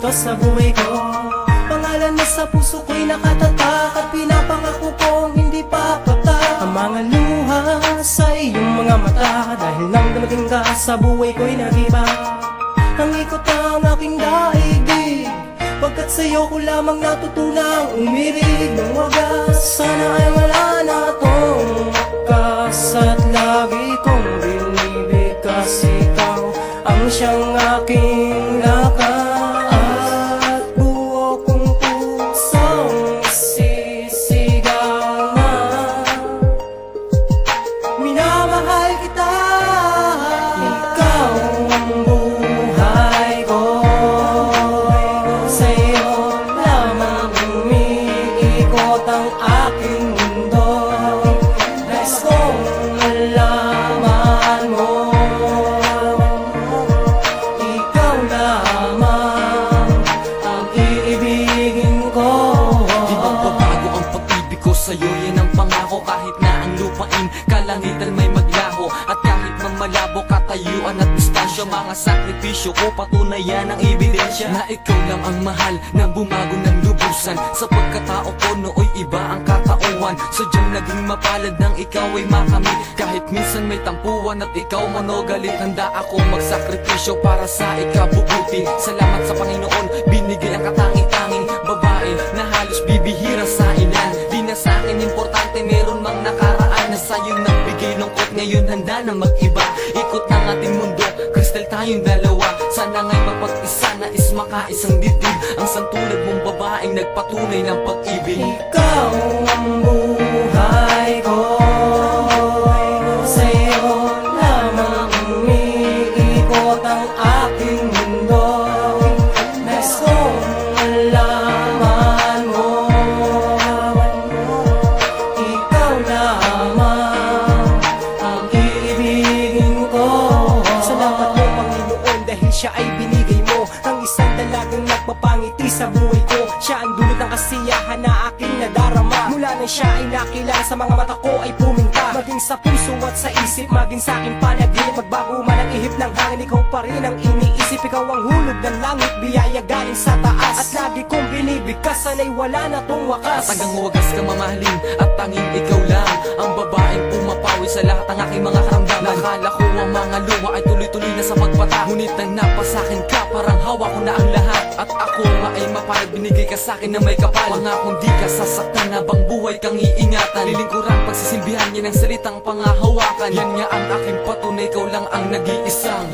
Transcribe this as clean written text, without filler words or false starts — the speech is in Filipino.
ka sa buhay ko. Pangalan mo sa puso ko'y nakatatak, at pinapangako kong hindi papatak ang mga luha sa iyong mga mata. Dahil nang dumating ka sa buhay ko'y nag-iba ang ikot ang aking daigdig, pagkat sa'yo ko lamang natutunang umirig ng wagas. Sana ay wala na tong wakas, at lagi kong binibig kasi ikaw ang siyang aking lakas. At buo kong pusong sisigawan, minamahal kita, ikaw ang buhay ko. Sa'yo lamang umiikot ang aking mundo. Nais kong malaman mo, ikaw lamang ang iibigin ko. Di magbabago ang pag-ibig ko sa'yo, yan ang pangako. Kahit na ang lupain, kalangitan may maglaho, at kahit mang malabo katayuan at distansya, mga sakripisyo ko patunayan ang ebidensya na ikaw lang ang mahal na bumago ng lubusan. Sa pagkatao ko nooy iba ang katauhan, sadyang naging mapalad nang ikaw ay makamit. Kahit minsan may tampuan at ikaw manogalit, handa ako magsakripisyo para sa ikabubuti. Salamat sa Panginoon, binigay ang katangi-tanging babae na halos bibihira sa ilan. Di na sa akin importante, meron mang nakaraan na sa'yo nagbigay lungkot, ngayon handa na mag-iba. Ikot ang ating mundo, kristal tayong dalawa. Sana nga'y mapag-isa, nais makaisang dibdib, ang santulad mong babaeng nagpatunay ng pag-ibig. Ikaw ang buhay ko, sa'yo lamang umiikot ang aking mundo. Nais kong malaman mo, ikaw lamang ang iibigin ko. Salamat mo Panginoon, dahil siya ay binigay mo ang isang dalagang nagpapangiti sa buhay ko. Siya ang dulot ng kasiyahan na aking nadarama. Mula nang siya ay nakilala, sa mga mata ko ay puminta, maging sa puso at sa isip, maging sa aking panaginip. Magbago man ang ihip ng hangin, ikaw pa rin ang iniisip. Ikaw ang hulog ng langit, biyaya galing sa taas, at lagi kong binibig ka, sana'y wala na tong wakas. At hanggang wagas ka mamahalin, at tanging ikaw lang ang babaeng pumapawi sa lahat ng aking mga karamdaman. Nakala ko ang mga luha ay tuloy-tuloy na sa pagpata, ngunit nang napasakin ka, parang hawak ko na ang lahat. At ako nga ay mapalad, binigay ka sa'kin na may kapal. Pangakong di ka sasaktan, habang buhay kang iingatan. Lilingkuran pagsisilbihan niya ng salitang pangahawakan. Yan nga ang aking patunay, ikaw lang ang nag-iisang